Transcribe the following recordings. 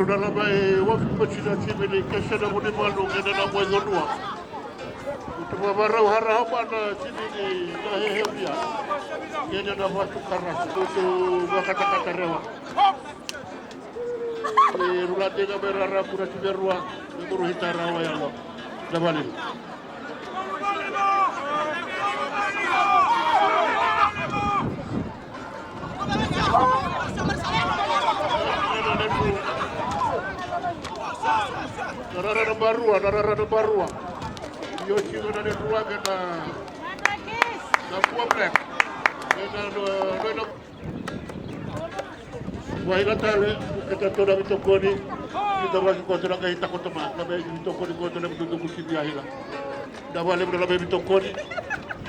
runa mai wafi pachina chimini kesha na muni malu ngena na mwe ngonua. Utuma marau hara hapa na chimini na hehebia. Ngena na watu karasi. Utu wakata rewa. Runa tega berara pura chiberua. Nguru hitara wa yalo. Dabali. Narara barua. Yoshi na Nadroga na Nabua black. Na Wahila tale kita toda mitokoni kita bagi kota na kahita kota ma na bagi mitokoni kota na mtutu kusibia hila. Dabale mna bagi mitokoni.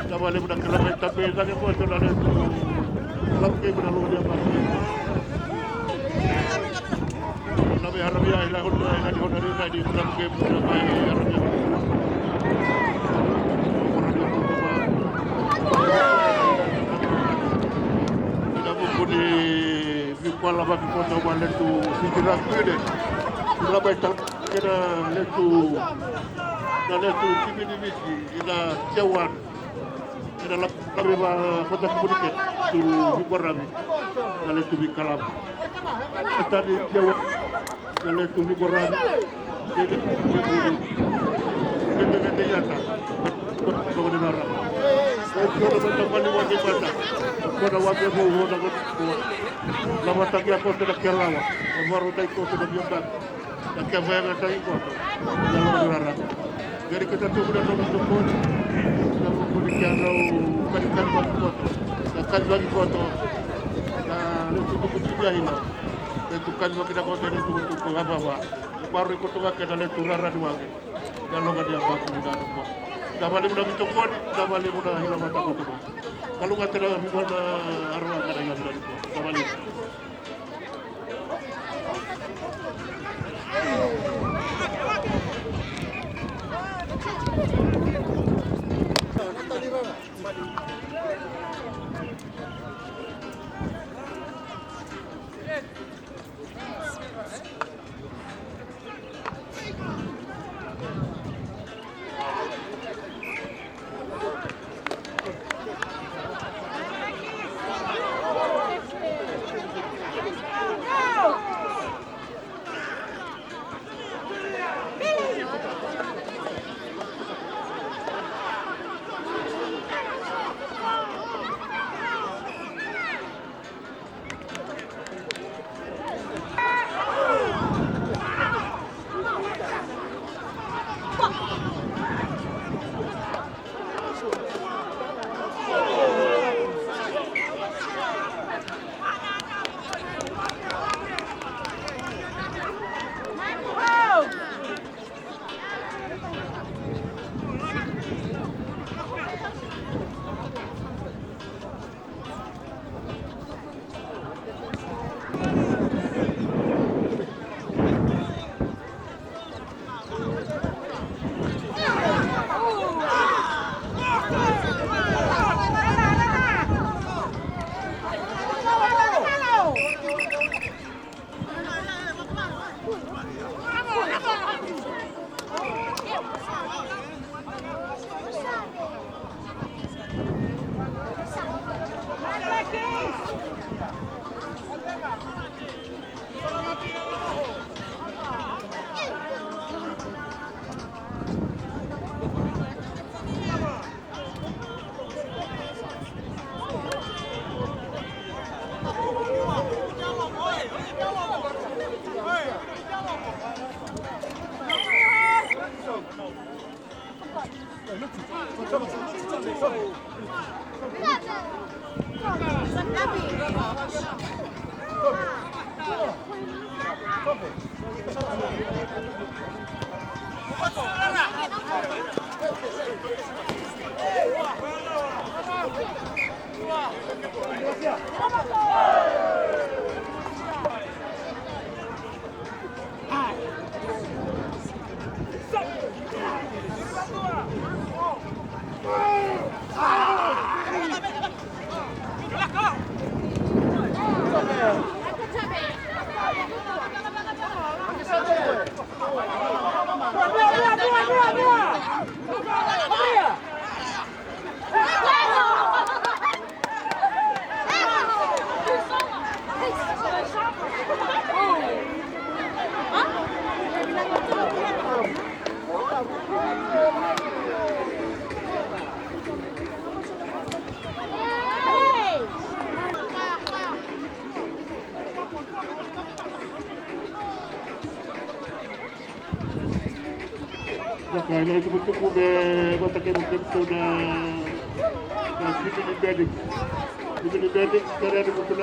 Dabale mna kala mta pesa ni kota na letu. Lamke mna lodia ba. Nabe harabia ila hona ila di lamke mna ba harabia. Kuala bagi kota wale tu hijrah kude, ila betal kena letu, na letu cimini misi, ila cawan, ila kami kota komuniket tu hiborami, na letu bikalam. Tadi cawan, na letu hiborami, jadi kita nyata, kau di mana? Kau betul kali wajib baca, kau wajib buhu nak lama tagi aku sudah kelawa, baru tadi aku sudah biarkan, dan kebayang tadi aku dalam berharap. Jadi kita tu sudah nonton, kita kemudian berikan bagi foto, akan bagi foto, dan untuk kucing ini, itu kan bagi kita foto untuk apa? Baru ikut tu bagi dalam turara dua, dan logat dia bagi muda tu. Dabali muda mitokon, dabali muda hilang mata foto. Kalau nggak terlalu mana arwah kada yang sudah itu, dabali. Kaya itu betul udah kota mungkin sudah Fiji di bedik karena ada betul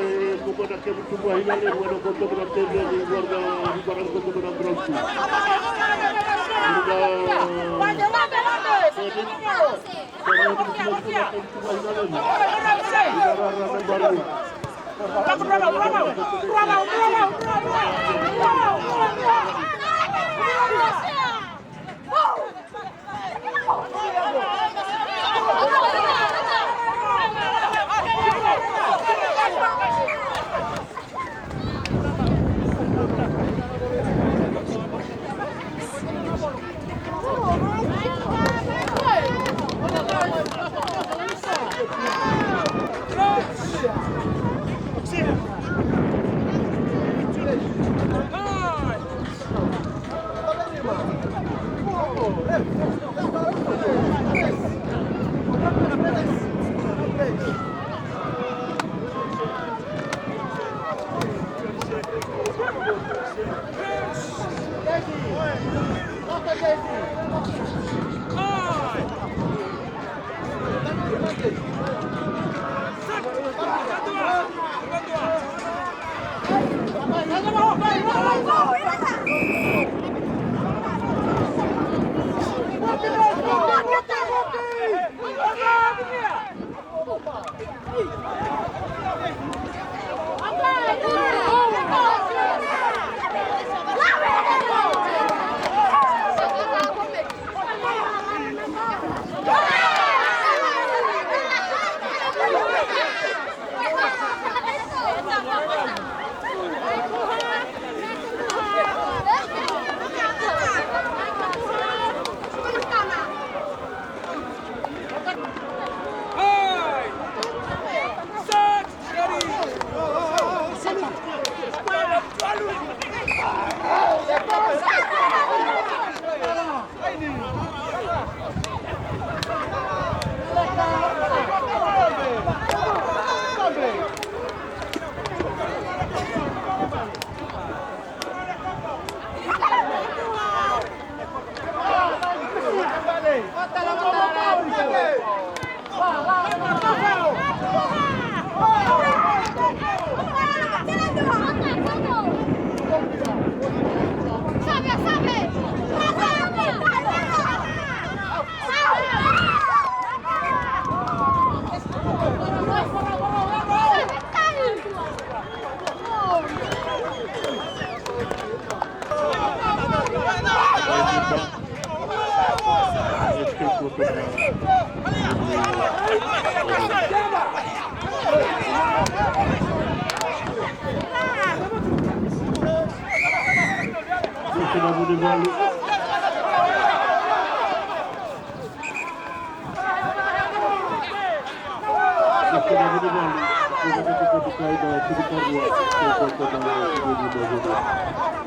bukan nak bertumbuh hilang yang ada kota berada di warga di barang kota berada.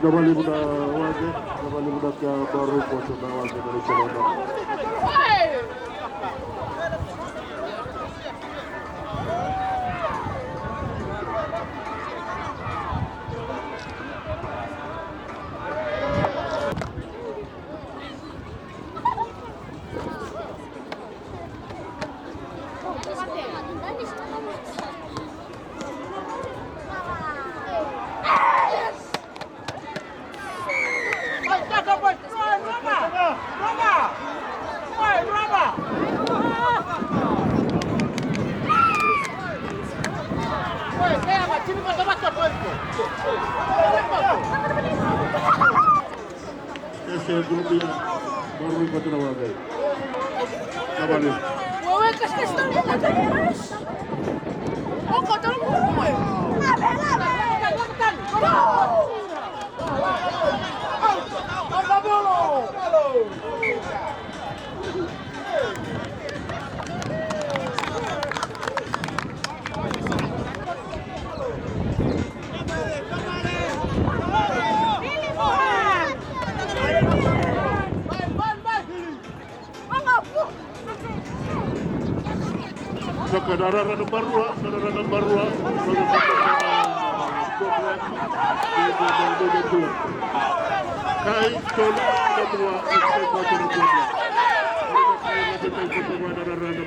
Kembali muda wajib, kembali muda ke baru kuasa wajib dari Celana. Ese es el grupo baru kuasa wajib. Kembali. Saudara-saudara baru, saudara-saudara Kai Sol Nabua ay ko to Nabua. Ay ko to Nabua Nabua.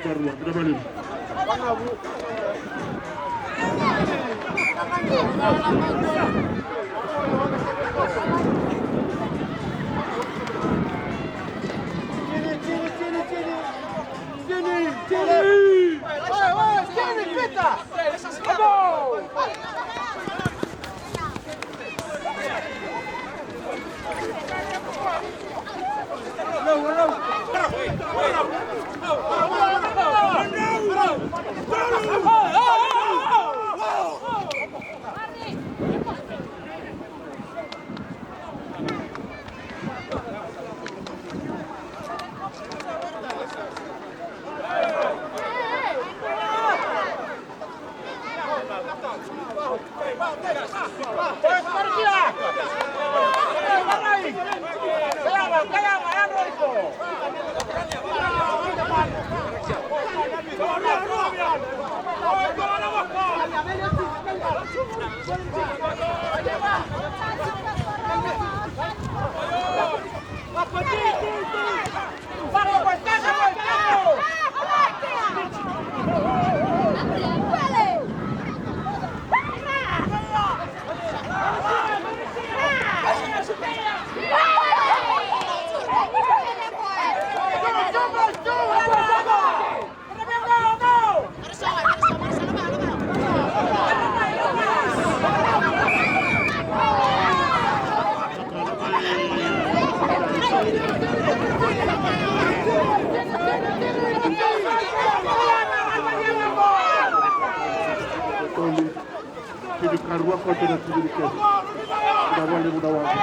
Jadi karuan kau tidak sedikit. Sudah boleh mudah waktu.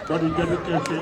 Jadi kese,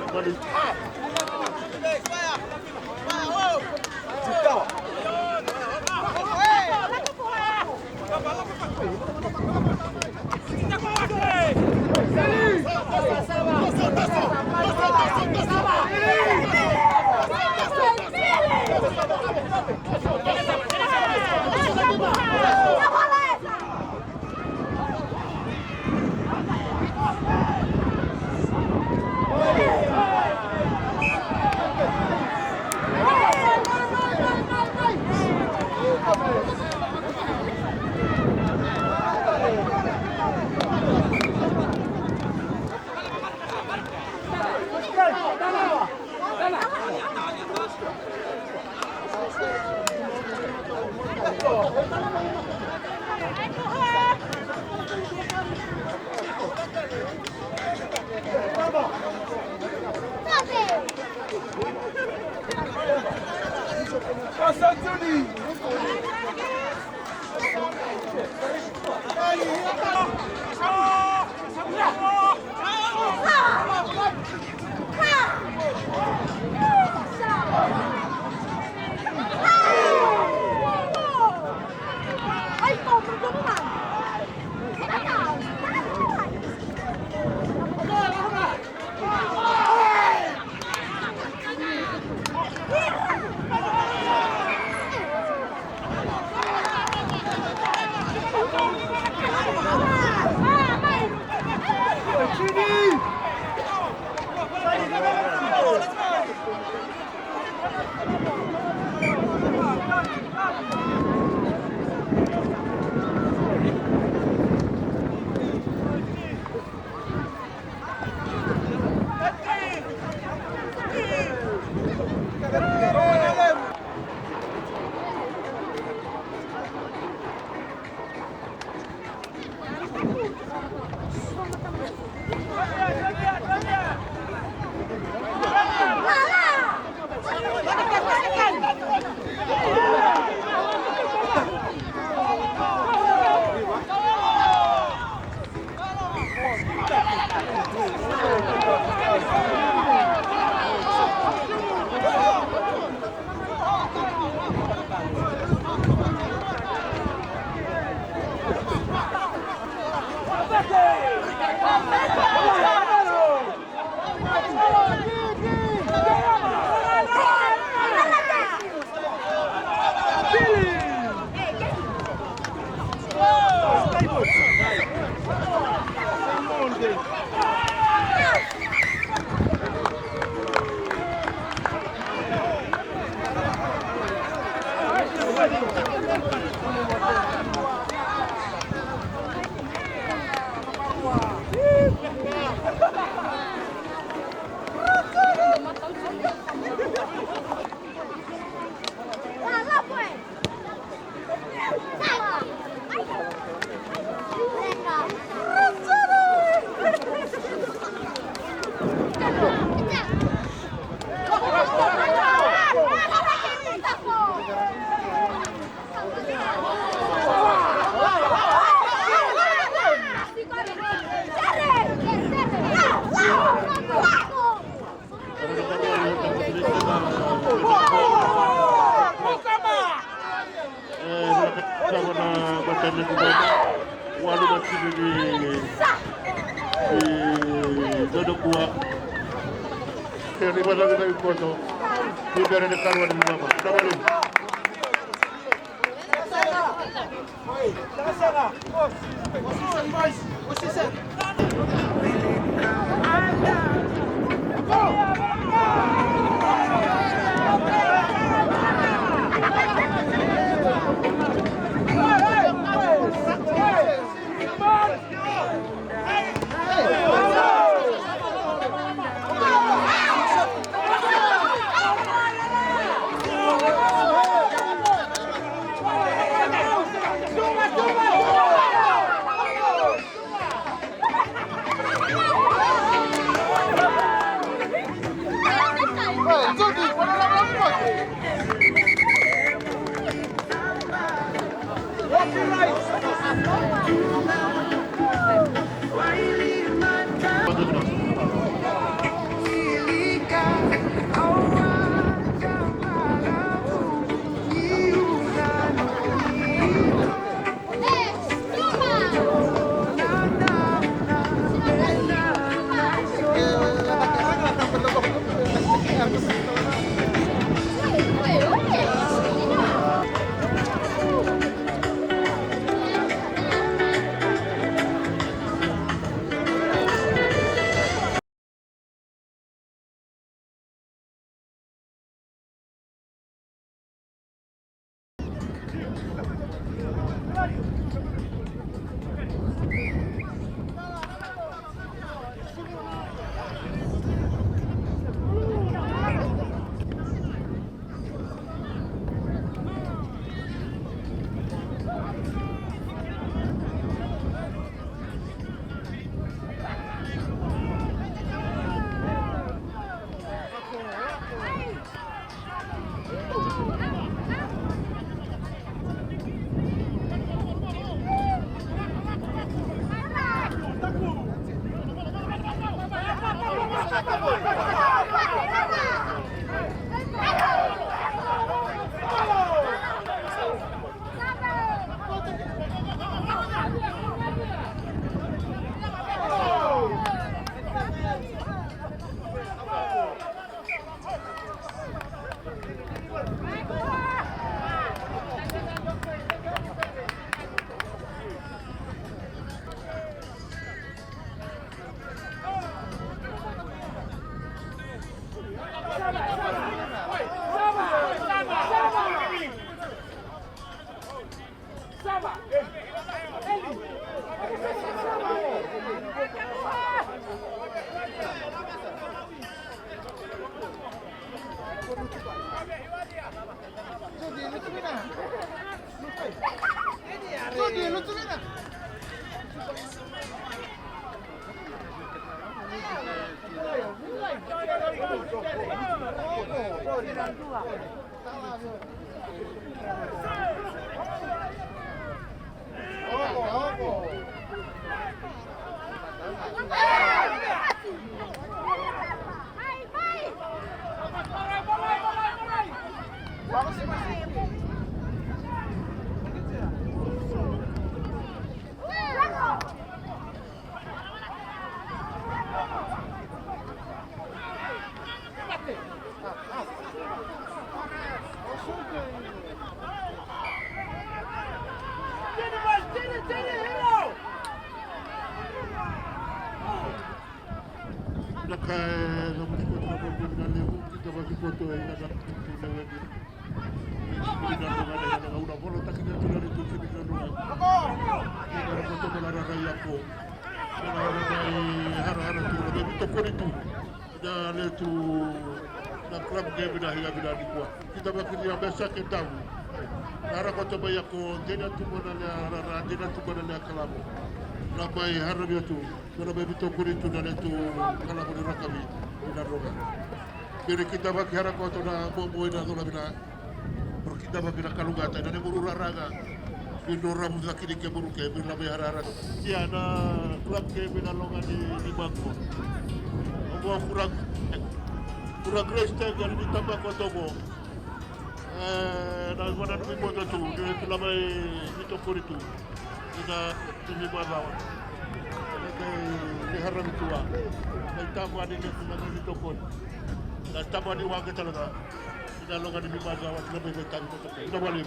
Walu masih di Buha. Ini masalah kita foto. Di berada di karuan di Nabua. Tabalin. Kita bakal biasa kita tahu. Nara kota banyak ko tidak tu mana nara tidak tu mana kalamu. Labai harap itu. Kalau begitu kurit tu dan itu kalamu dirakabi. Nadroga. Kiri kita bagi harap kau tu na boboy na tu na bina. Pero kita bagi na kalugata na neguru raraga. Bindora muda kiri ke buru ke bila behara sia na klub ke bila longa di bangko. Obo kurang kristen yang ditambah kau togo. Na mana numi moto tu dia telah mai itu kuritu. Kita ini bawa. Ni haram tua. Tamu ada ni semua ni tokon. Dan tamu ada wang kita lah. Kita longan di bazaar awak lebih baik kami tutup. Kita balik.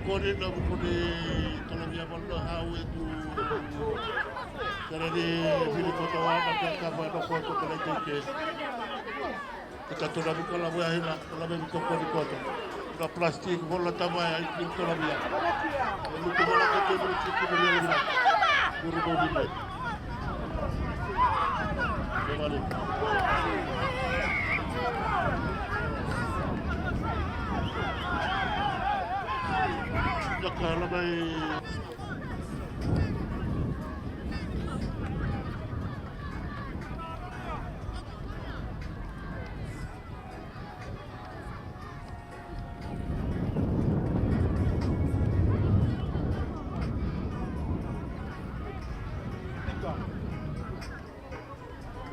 Kore na kone kalamia malda hawe tu karena di fili kota wana dia kaba do kota kala teke kita tu nabi kala buah hina kala be to kore kota na plastik bola tamaya itu kalamia lu tu bola kete beri cipu beri lagi buru bodi le kembali kalau baik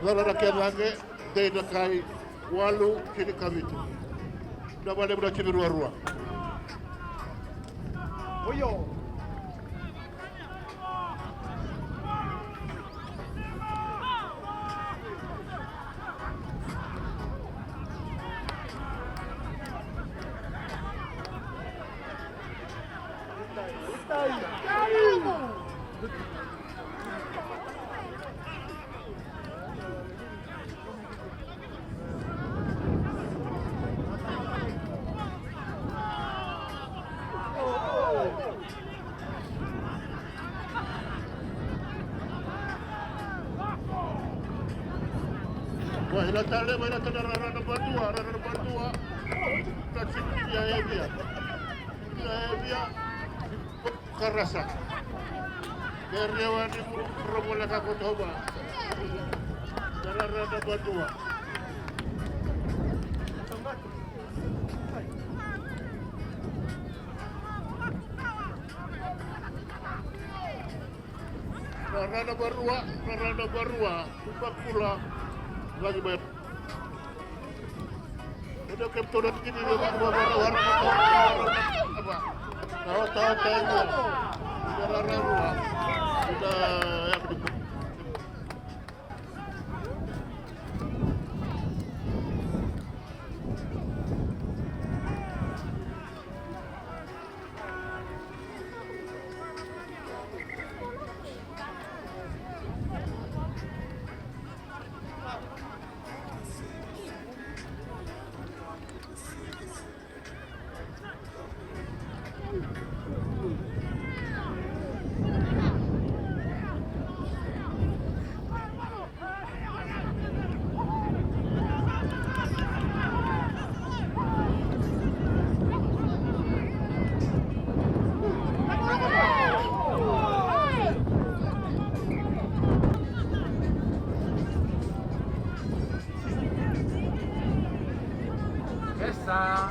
lalu rakyat lagi dari dekai walu kini kami tu dah boleh beracun ruah-ruah. Oyo. Wah, ila tale mana rara berdua. Tak cukup dia. Dia kerasa. Karyawan ibu promola kako toba. Rara berdua. Rara barua, tupak pula. Lagi bayar. Udah keptoran gini dia warna apa? Tahu itu. Rara. Sudah yang di pesa.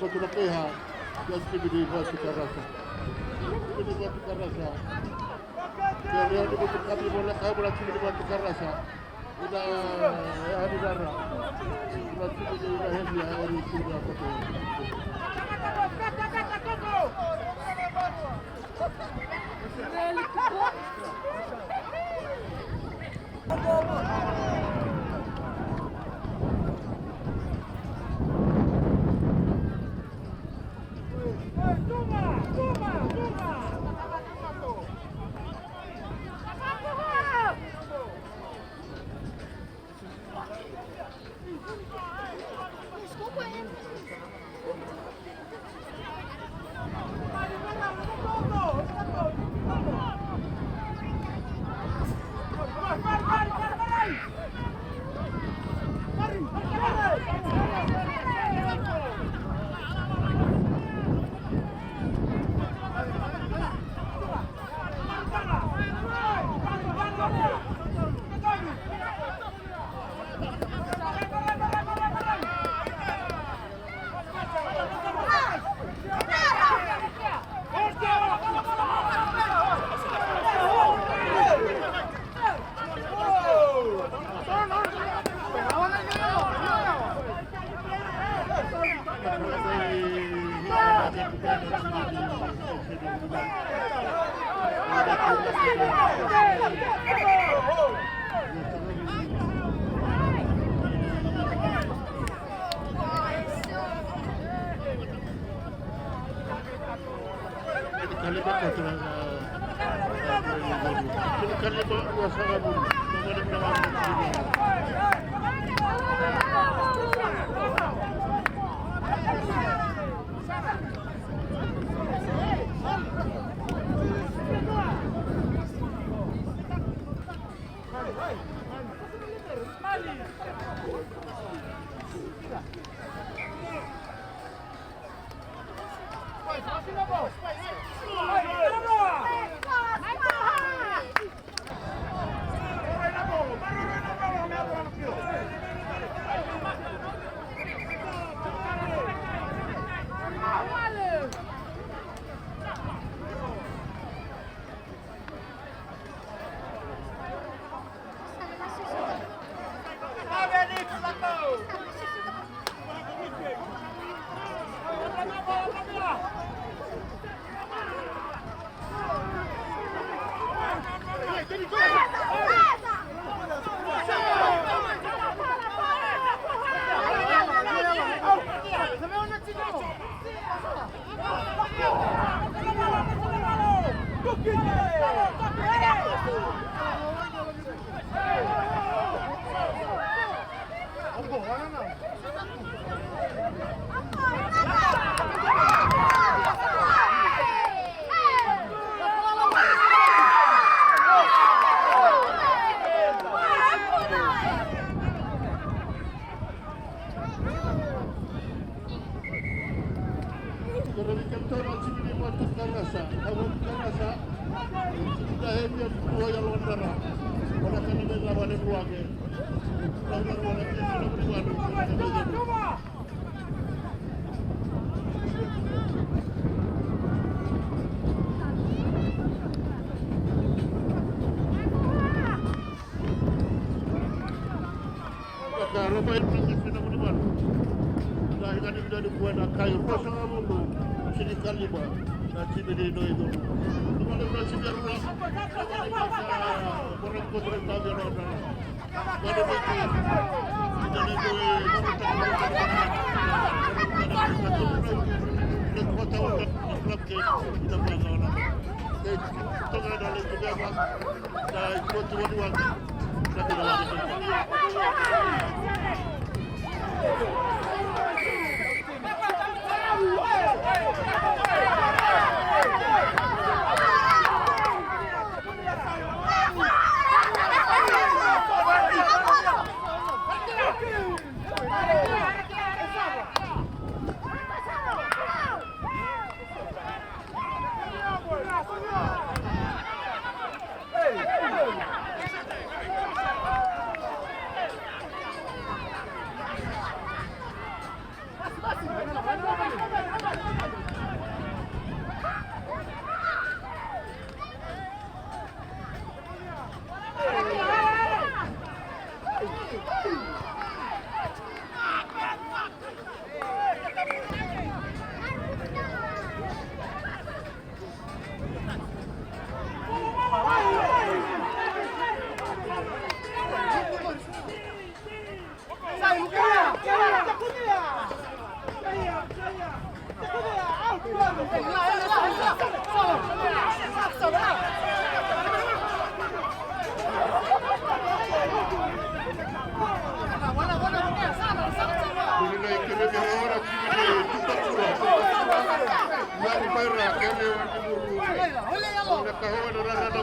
Tunapea kiasi di vote karasa. Di vote karasa. Dia di vote kami bola kau bola cuma di vote karasa. Udah hari darah. Bola cuma di udah hari hari sudah apa tu.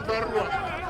Barua